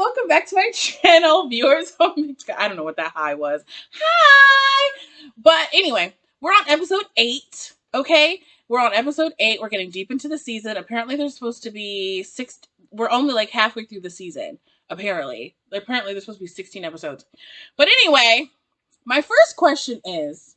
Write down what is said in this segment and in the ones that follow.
welcome back to my channel, viewers. I don't know what that hi was. Hi! But anyway, we're on episode 8, okay? We're on episode 8. We're getting deep into the season. Apparently there's supposed to be 6... We're only like halfway through the season, apparently. Apparently there's supposed to be 16 episodes. But anyway, my first question is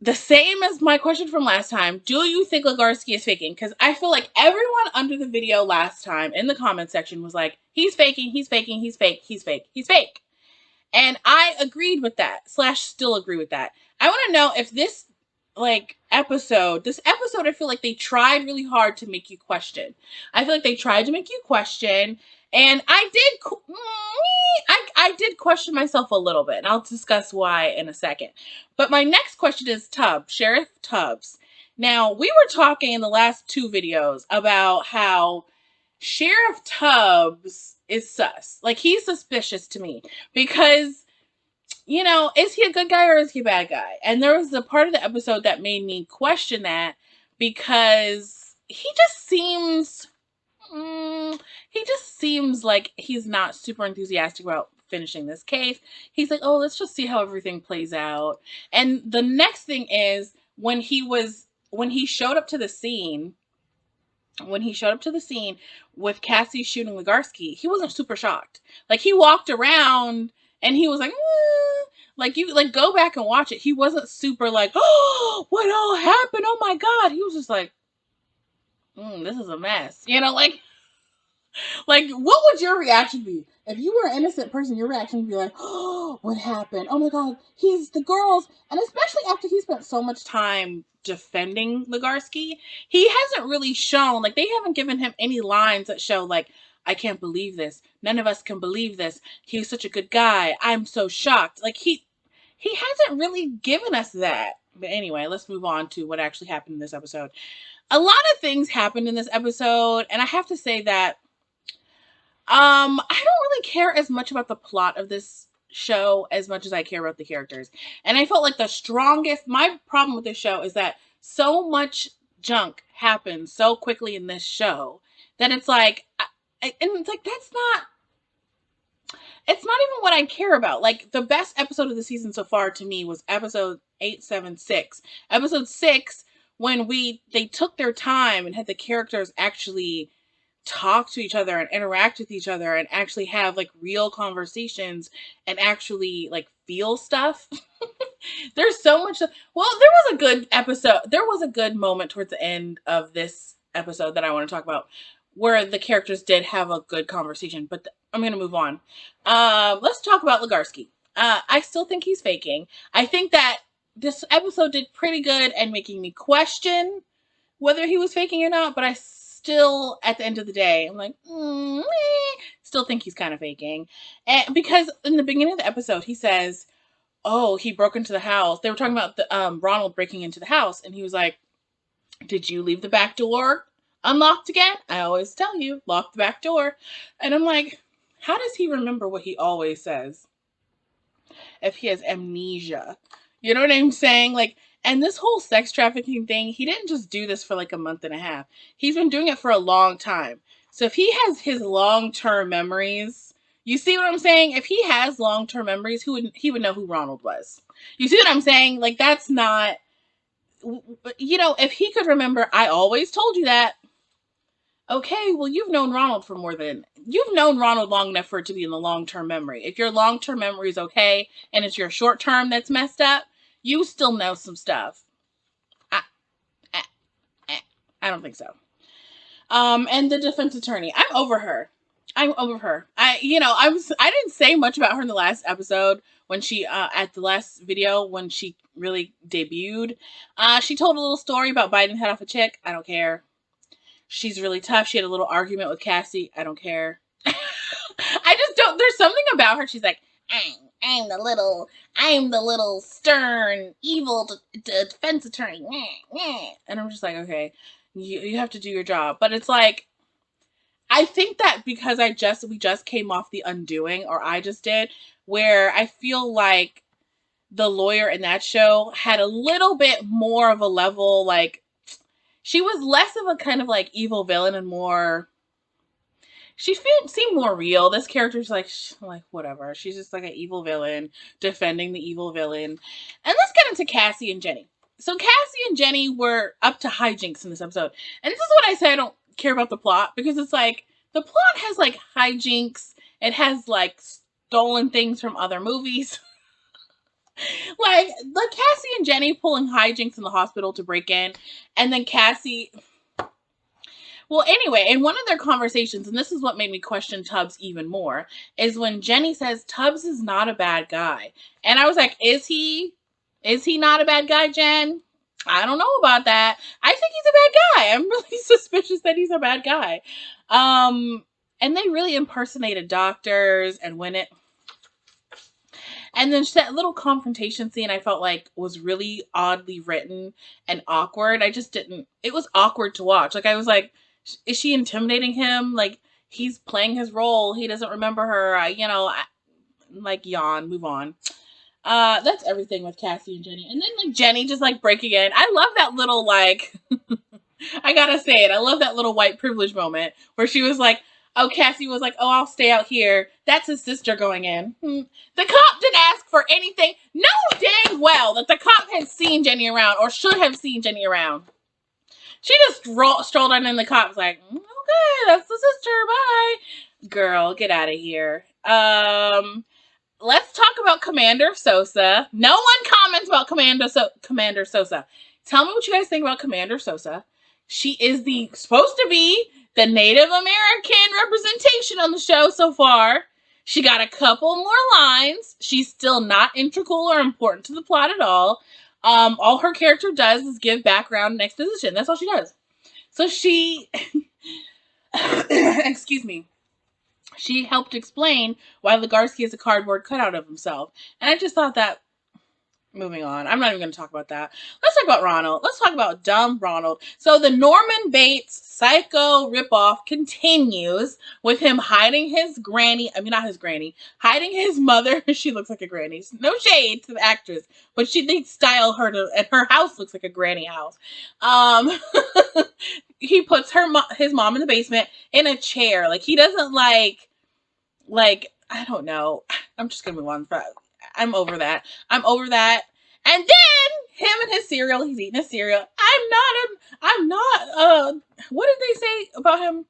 the same as my question from last time. Do you think Legarski is faking? Because I feel like everyone under the video last time in the comment section was like, he's faking, he's faking, he's fake, he's fake, he's fake. And I agreed with that, / still agree with that. I want to know if this episode, I feel like they tried really hard to make you question. I feel like they tried to make you question. And I did question myself a little bit, and I'll discuss why in a second. But my next question is Sheriff Tubbs. Now, we were talking in the last 2 videos about how Sheriff Tubbs is sus. Like, he's suspicious to me because, you know, is he a good guy or is he a bad guy? And there was a part of the episode that made me question that because he just seems like he's not super enthusiastic about finishing this case. He's like, oh, let's just see how everything plays out. And the next thing is when he showed up to the scene with Cassie shooting Legarski, he wasn't super shocked. Like, he walked around and he was like, go back and watch it. He wasn't super like, oh, what all happened? Oh my God. He was just like, this is a mess. You know, like, what would your reaction be? If you were an innocent person, your reaction would be like, oh, what happened? Oh my God, he's the girls. And especially after he spent so much time defending Legarski, he hasn't really shown, like, they haven't given him any lines that show, like, I can't believe this. None of us can believe this. He's such a good guy. I'm so shocked. Like, he hasn't really given us that. But anyway, let's move on to what actually happened in this episode. A lot of things happened in this episode, and I have to say that I don't really care as much about the plot of this show as much as I care about the characters. And I felt like my problem with this show is that so much junk happens so quickly in this show that it's like, it's not even what I care about. Like, the best episode of the season so far to me was episode 876. Episode 6, when they took their time and had the characters actually talk to each other and interact with each other and actually have like real conversations and actually like feel stuff. There's so much. Well, there was a good episode. There was a good moment towards the end of this episode that I want to talk about where the characters did have a good conversation, but I'm going to move on. Let's talk about Legarski. I still think he's faking. I think that this episode did pretty good at making me question whether he was faking or not, but I still, at the end of the day, I'm like, still think he's kind of faking. And because in the beginning of the episode, he says, oh, he broke into the house. They were talking about the Ronald breaking into the house, and he was like, did you leave the back door unlocked again? I always tell you, lock the back door. And I'm like, how does he remember what he always says if he has amnesia? You know what I'm saying? Like, and this whole sex trafficking thing, he didn't just do this for like a month and a half. He's been doing it for a long time. So if he has his long-term memories, you see what I'm saying? If he has long-term memories, he would know who Ronald was. You see what I'm saying? Like, that's not, you know, if he could remember, I always told you that. Okay, well, you've known Ronald long enough for it to be in the long-term memory. If your long-term memory is okay, and it's your short-term that's messed up, you still know some stuff. I don't think so. And the defense attorney, I'm over her. I didn't say much about her in the last episode when she, at the last video when she really debuted. She told a little story about biting the head off a chick. I don't care. She's really tough. She had a little argument with Cassie. I don't care. I just don't. There's something about her. She's like, I'm the little stern, evil defense attorney. And I'm just like, okay, you have to do your job. But it's like, I think that because we just came off The Undoing, or I just did, where I feel like the lawyer in that show had a little bit more of a level, like, she was less of a kind of like evil villain and more, seemed more real. This character's like whatever. She's just like an evil villain defending the evil villain. And let's get into Cassie and Jenny. So Cassie and Jenny were up to hijinks in this episode. And this is what I say I don't care about the plot, because it's like the plot has like hijinks. It has like stolen things from other movies. like Cassie and Jenny pulling hijinks in the hospital to break in, and then Cassie. Well, anyway, in one of their conversations, and this is what made me question Tubbs even more, is when Jenny says Tubbs is not a bad guy. And I was like, is he? Is he not a bad guy, Jen? I don't know about that. I think he's a bad guy. I'm really suspicious that he's a bad guy. And they really impersonated doctors, and and then that little confrontation scene I felt like was really oddly written and awkward. It was awkward to watch. Like, I was like, is she intimidating him? Like, he's playing his role. He doesn't remember her. Yawn, move on. That's everything with Cassie and Jenny. And then, like, Jenny just, like, breaking in. I love that little, like, I gotta say it. I love that little white privilege moment where she was like, oh, Cassie was like, oh, I'll stay out here. That's his sister going in. The cop didn't ask for anything. No dang well that the cop had seen Jenny around, or should have seen Jenny around. She just strolled on, and the cop's like, okay, that's the sister, bye. Girl, get out of here. Let's talk about Commander Sosa. No one comments about Commander Sosa. Tell me what you guys think about Commander Sosa. She is supposed to be the Native American representation on the show so far. She got a couple more lines. She's still not integral or important to the plot at all. All her character does is give background and exposition. That's all she does. So she, excuse me, she helped explain why Legarski is a cardboard cutout of himself. And I just thought that, moving on, I'm not even going to talk about that. Let's talk about Ronald. Let's talk about dumb Ronald. So the Norman Bates psycho ripoff continues with him hiding his granny. I mean, not his granny. Hiding his mother. She looks like a granny. No shade to the actress, but they style her and her house looks like a granny house. He puts his mom in the basement in a chair. Like, he doesn't like, I don't know. I'm just going to move on. I'm over that. And then him and his cereal, he's eating his cereal. I'm not, what did they say about him?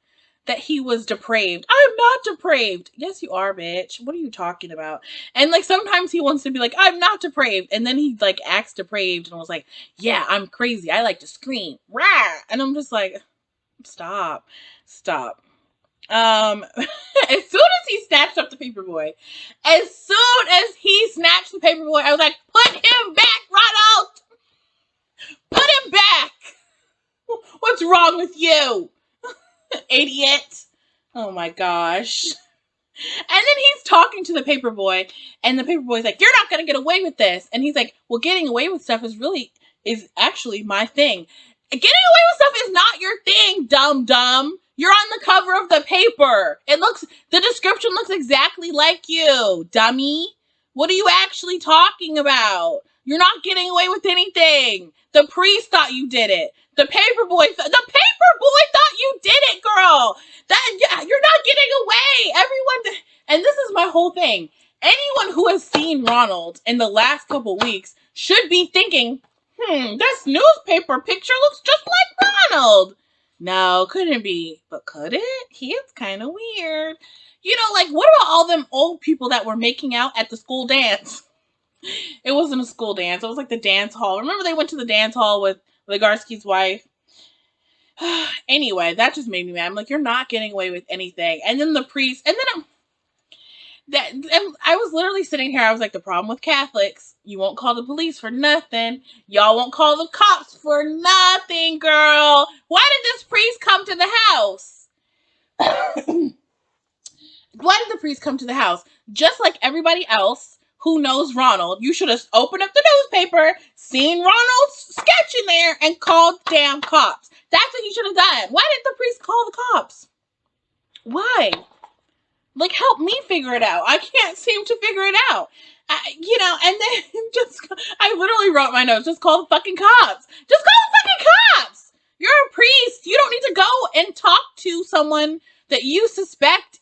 That he was depraved. I'm not depraved. Yes, you are, bitch. What are you talking about? And like, sometimes he wants to be like, I'm not depraved. And then he like acts depraved and was like, yeah, I'm crazy. I like to scream. Rah! And I'm just like, stop. As soon as he snatched up the paperboy, I was like, put him back, Ronald! Put him back! What's wrong with you? Idiot. Oh my gosh. And then he's talking to the paperboy, and the paperboy's like, you're not gonna get away with this. And he's like, well, getting away with stuff is actually my thing. Getting away with stuff is not your thing, dumb. You're on the cover of the paper. The description looks exactly like you, dummy. What are you actually talking about? You're not getting away with anything. The priest thought you did it. The paperboy thought you did it, girl. You're not getting away. Everyone, and this is my whole thing. Anyone who has seen Ronald in the last couple weeks should be thinking, this newspaper picture looks just like Ronald. No, couldn't be. But could it? He is kind of weird. Like, what about all them old people that were making out at the school dance? It wasn't a school dance. It was like the dance hall. Remember they went to the dance hall with Legarski's wife? Anyway, that just made me mad. I'm like, you're not getting away with anything. And then the priest, and I was literally sitting here. I was like, the problem with Catholics, you won't call the police for nothing. Y'all won't call the cops for nothing, girl. Why did this priest come to the house? Why did the priest come to the house? Just like everybody else who knows Ronald, you should have opened up the newspaper, seen Ronald's sketch in there, and called damn cops. That's what he should have done. Why didn't the priest call the cops? Why? Like, help me figure it out. I can't seem to figure it out. And then I literally wrote my notes. Just call the fucking cops. Just call the fucking cops. You're a priest. You don't need to go and talk to someone that you suspect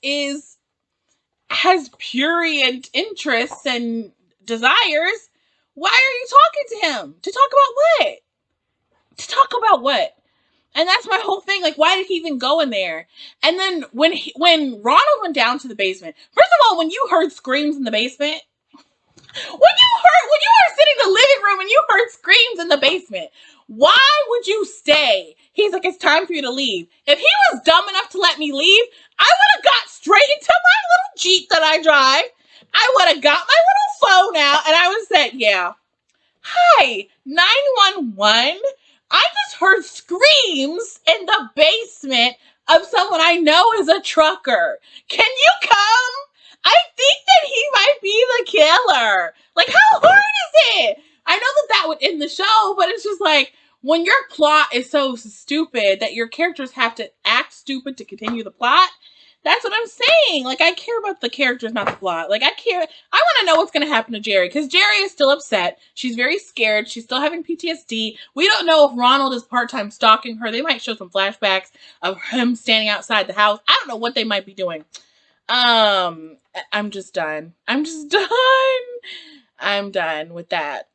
has prurient interests and desires, why are you talking to him? To talk about what? To talk about what? And that's my whole thing. Like, why did he even go in there? And then when Ronald went down to the basement, first of all, when you heard screams in the basement, when you were sitting in the living room and you heard screams in the basement, why would you stay? He's like, it's time for you to leave. If he was dumb enough to let me leave, I would have got straight into my little Jeep that I drive. I would have got my little phone out and I would have said, yeah. Hi, 911. I just heard screams in the basement of someone I know is a trucker. Can you come? I think that he might be the killer. Like, how hard is it? I know that would end the show, but it's just like, when your plot is so stupid that your characters have to act stupid to continue the plot, that's what I'm saying. Like, I care about the characters, not the plot. Like, I want to know what's going to happen to Jerry, because Jerry is still upset. She's very scared. She's still having PTSD. We don't know if Ronald is part-time stalking her. They might show some flashbacks of him standing outside the house. I don't know what they might be doing. I'm just done. I'm done with that.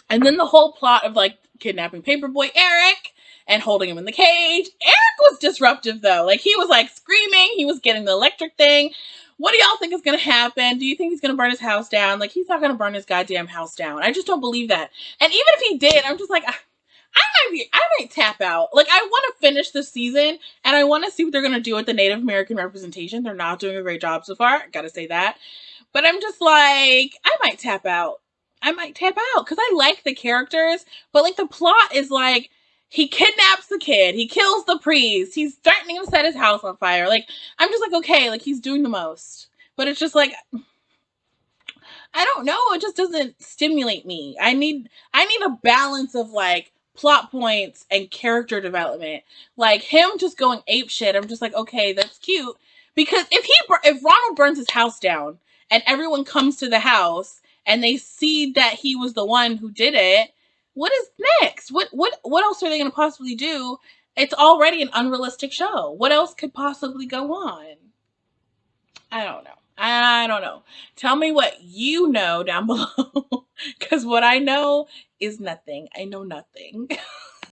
And then the whole plot of, like, kidnapping Paperboy Eric and holding him in the cage. Eric was disruptive, though. Like, he was, like, screaming. He was getting the electric thing. What do y'all think is going to happen? Do you think he's going to burn his house down? Like, he's not going to burn his goddamn house down. I just don't believe that. And even if he did, I'm just like, I might tap out. Like, I want to finish this season, and I want to see what they're going to do with the Native American representation. They're not doing a great job so far. Gotta say that. But I'm just like, I might tap out. Because I like the characters, but, like, the plot is, like, he kidnaps the kid, he kills the priest, he's threatening to set his house on fire. Like, I'm just like, okay, like, he's doing the most. But it's just like, I don't know, it just doesn't stimulate me. I need a balance of, like, plot points and character development. Like, him just going apeshit, I'm just like, okay, that's cute. Because if Ronald burns his house down, and everyone comes to the house, and they see that he was the one who did it, what is next? What else are they going to possibly do? It's already an unrealistic show. What else could possibly go on? I don't know. Tell me what you know down below, because what I know is nothing. I know nothing.